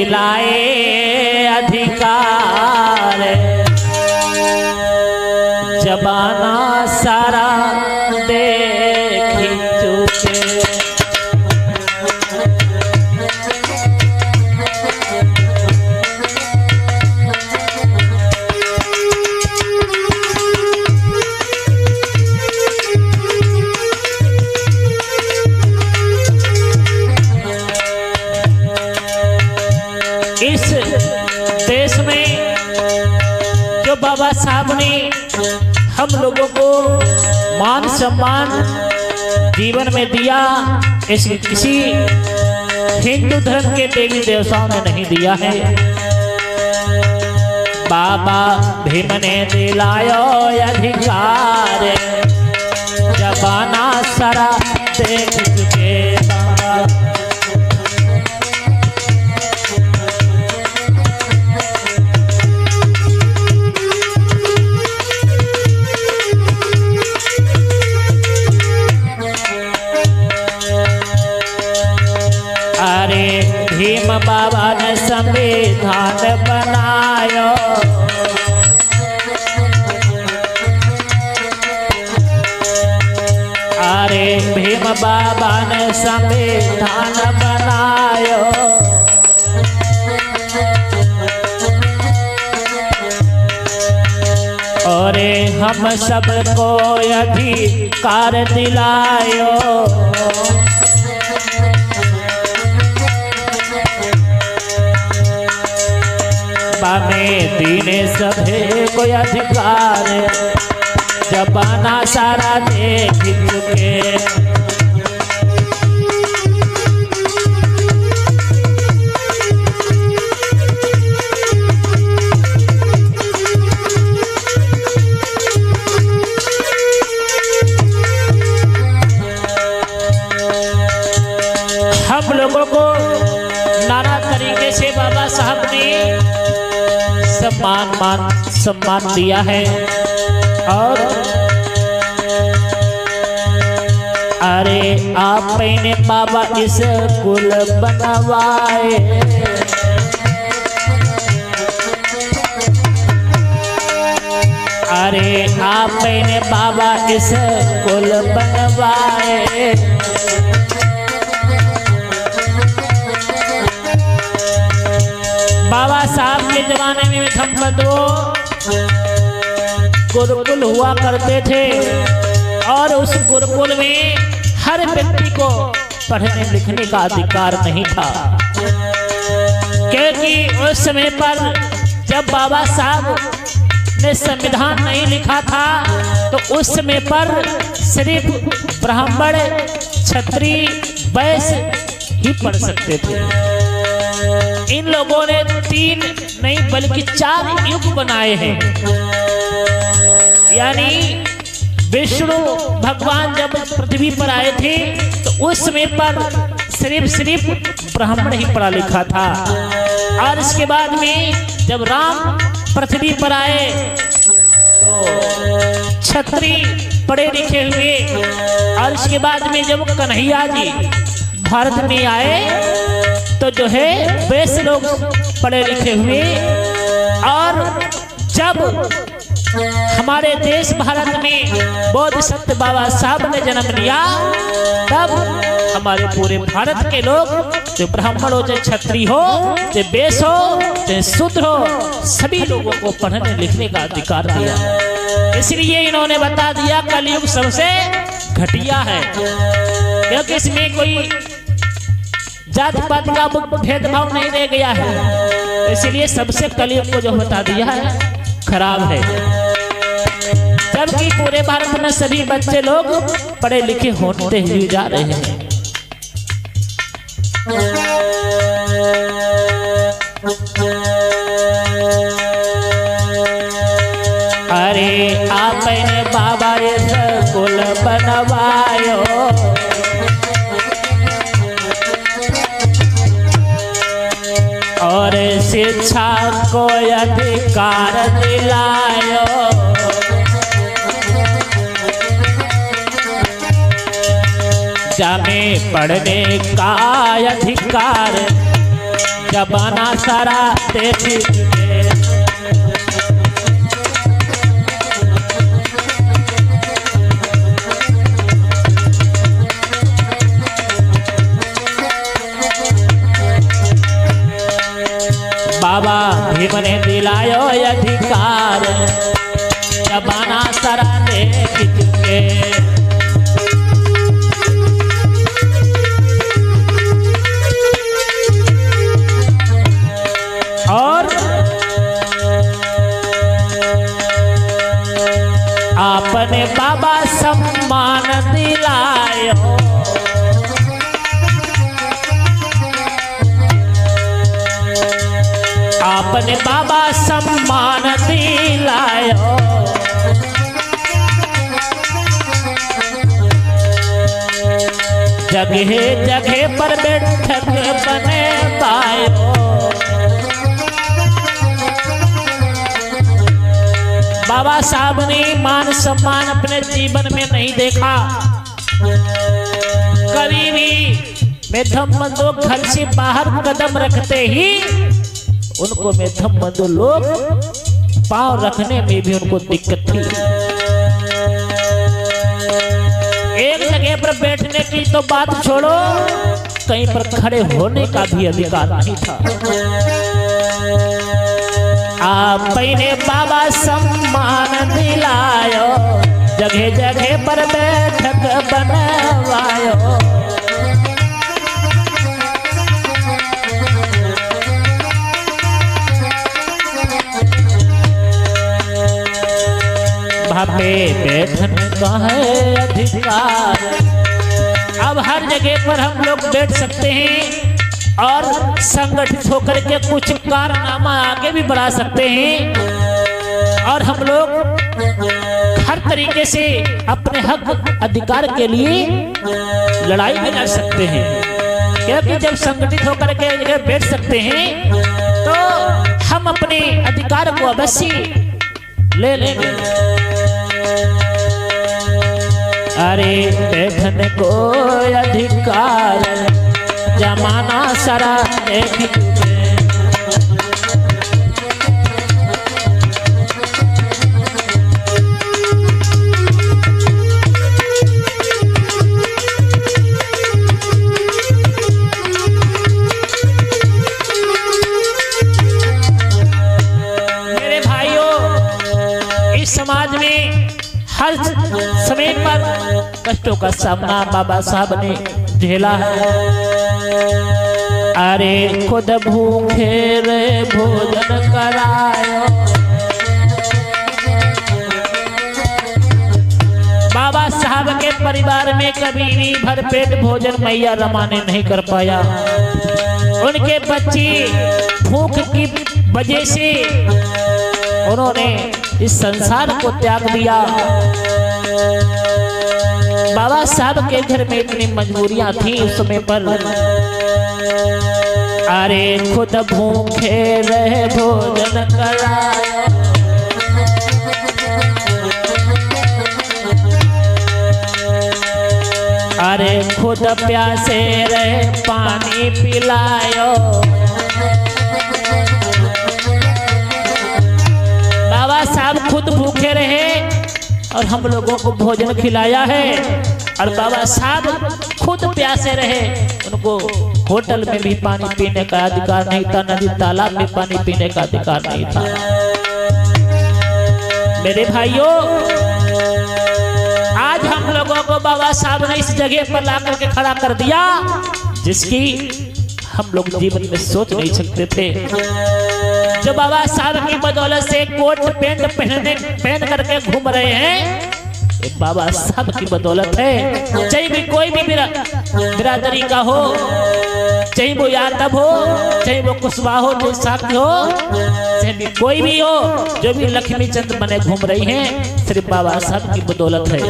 दिलाए अधिकार, जमाना सारा देख चुके। इस देश में जो बाबा साहब ने हम लोगों को मान सम्मान जीवन में दिया, इस किसी हिंदू धर्म के देवी देवताओं ने नहीं दिया है। बाबा भीम ने दिलायो अधिकार, जमाना सारा देख चुके। अरे भीम बाबा ने संविधान बनायो, अरे भीम बाबा ने संविधान बनायो। और हम सबको अधिकार दिलायो, में दीने सभे को अधिकार, जमाना सारा देख चुके। हम लोगों को नाना तरीके से बाबा साहब ने सम्मान दिया है। और अरे आपने बाबा इस कुल बनवाए, अरे आपने बाबा इस कुल बनवाए। बाबा साहब के जमाने में धम्मपदो गुरुकुल हुआ करते थे, और उस गुरुकुल में हर व्यक्ति को पढ़ने लिखने का अधिकार नहीं था, क्योंकि उस समय पर जब बाबा साहब ने संविधान नहीं लिखा था तो उस समय पर सिर्फ ब्राह्मण, क्षत्रिय, वैश्य ही पढ़ सकते थे। इन लोगों ने 3 नहीं बल्कि 4 युग बनाए हैं। यानी विष्णु भगवान जब पृथ्वी पर आए थे तो उस समय पर सिर्फ ब्राह्मण ही पढ़ा लिखा था, और इसके बाद में जब राम पृथ्वी पर आए तो क्षत्रिय पढ़े लिखे हुए, और इसके बाद में जब कन्हैया जी भारत में आए तो जो है वैश्य लोग पढ़े लिखे हुए। और जब हमारे देश भारत में बोधिसत्व बाबा साहब ने जन्म लिया, तब हमारे पूरे भारत के लोग, जो ब्राह्मण हो, चाहे क्षत्रिय हो, चाहे वैश्य हो, चाहे शूद्र हो, सभी लोगों को पढ़ने लिखने का अधिकार दिया। इसलिए इन्होंने बता दिया कलयुग सबसे घटिया है, क्योंकि इसमें कोई जात पात का भेदभाव नहीं रह गया है। इसलिए सबसे कलयुग को जो बता दिया है खराब है, जबकि पूरे भारत में सभी बच्चे लोग पढ़े लिखे होते हुए जा रहे हैं। अरे आपने बाबा ये स्कूल बनवायो, और शिक्षा को अधिकार दिलायो, जमे पढ़ने का अधिकार, जमाना सारा देख चुके। बाबा भीम ने दिलायो अधिकार, जमाना सारा देख चुके। और आपने बाबा सम्मान दिलायो, आपने बाबा सम्मान दिलायो। जगह जगह पर बैठक बने पायो, बाबा साहब ने मान सम्मान अपने जीवन में नहीं देखा कभी भी। मेधम बंधु घर से बाहर कदम रखते ही उनको मेधम बंधु लोग पांव रखने में भी उनको दिक्कत थी। एक जगह पर बैठने की तो बात छोड़ो, कहीं पर खड़े होने का भी अधिकार नहीं था। आपने बाबा सम्मान दिलायो, जगह जगह पर बैठक बनवायो। भापे बैठन का है अधिकार। अब हर जगह पर हम लोग बैठ सकते हैं और संगठित होकर के कुछ कारनामा आगे भी बढ़ा सकते हैं, और हम लोग हर तरीके से अपने हक अधिकार के लिए लड़ाई भी लड़ सकते हैं। क्योंकि जब संगठित होकर के बैठ सकते हैं तो हम अपने अधिकार को अवश्य ले लेंगे। अरे बैठन को अधिकार, जमाना सारा देख चुके। मेरे भाइयों, इस समाज में हर समय पर कष्टों का सामना बाबा साहब ने झेला है। अरे खुद भूखे रे भोजन करायो, बाबा साहब के परिवार में कभी भी भरपेट भोजन मैया रमा ने नहीं कर पाया। उनके बच्चे भूख की वजह से उन्होंने इस संसार को त्याग दिया। बाबा साहब के घर में इतनी मजबूरियां थी उस समय पर। अरे खुद भूखे रहे भोजन करायो, अरे खुद प्यासे रहे पानी पिलायो। बाबा साहब खुद भूखे रहे और हम लोगों को भोजन खिलाया है, और बाबा साहब खुद प्यासे रहे, उनको होटल में भी पानी पीने का अधिकार नहीं था, नदी तालाब में पानी पीने का अधिकार नहीं था। मेरे भाइयों, आज हम लोगों को बाबा साहब ने इस जगह पर ला करके खड़ा कर दिया जिसकी हम लोग जीवन में सोच नहीं सकते थे। जो बाबा साहब की बदौलत से कोट पैंट पहन करके घूम रहे हैं, ये बाबा साहब की बदौलत है। चाहे भी कोई भी बिरादरी का हो, चाहे वो यादव हो, चाहे वो कुशवाहा हो, चाहे साथी हो, चाहे भी कोई भी हो, जो भी लक्ष्मी चंद बने घूम रही हैं, सिर्फ बाबा साहब की बदौलत है।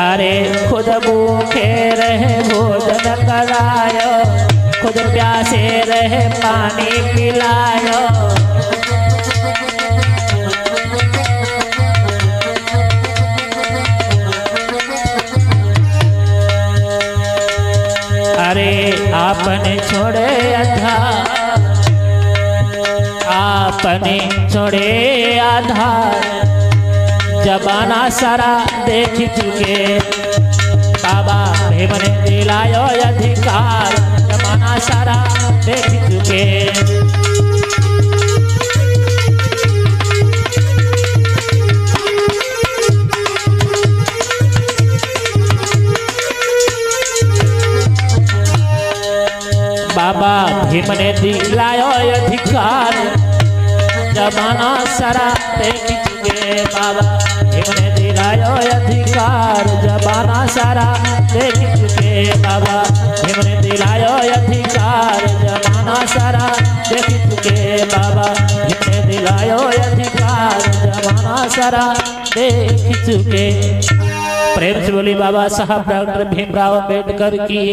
अरे खुद भूखे रहे भोजन करायो, खुद प्यासे रहे पानी पिलायो। अरे अपने छोड़े आधार जमाना सारा देख चुके बाबा भीम ने दिलायो अधिकार जमाना सारा देख चुके बाबा भीम ने दिलायो अधिकार जमाना सारा देख चुके बाबा भीम ने दिलायो अधिकार जमाना सारा देख चुके बाबा भीम ने दिलायो अधिकार जमाना सारा देख चुके बाबा भीम ने दिलायो अधिकार जमाना सारा देख चुके। प्रेम से बोली बाबा साहब डॉक्टर भीमराव अम्बेडकर की।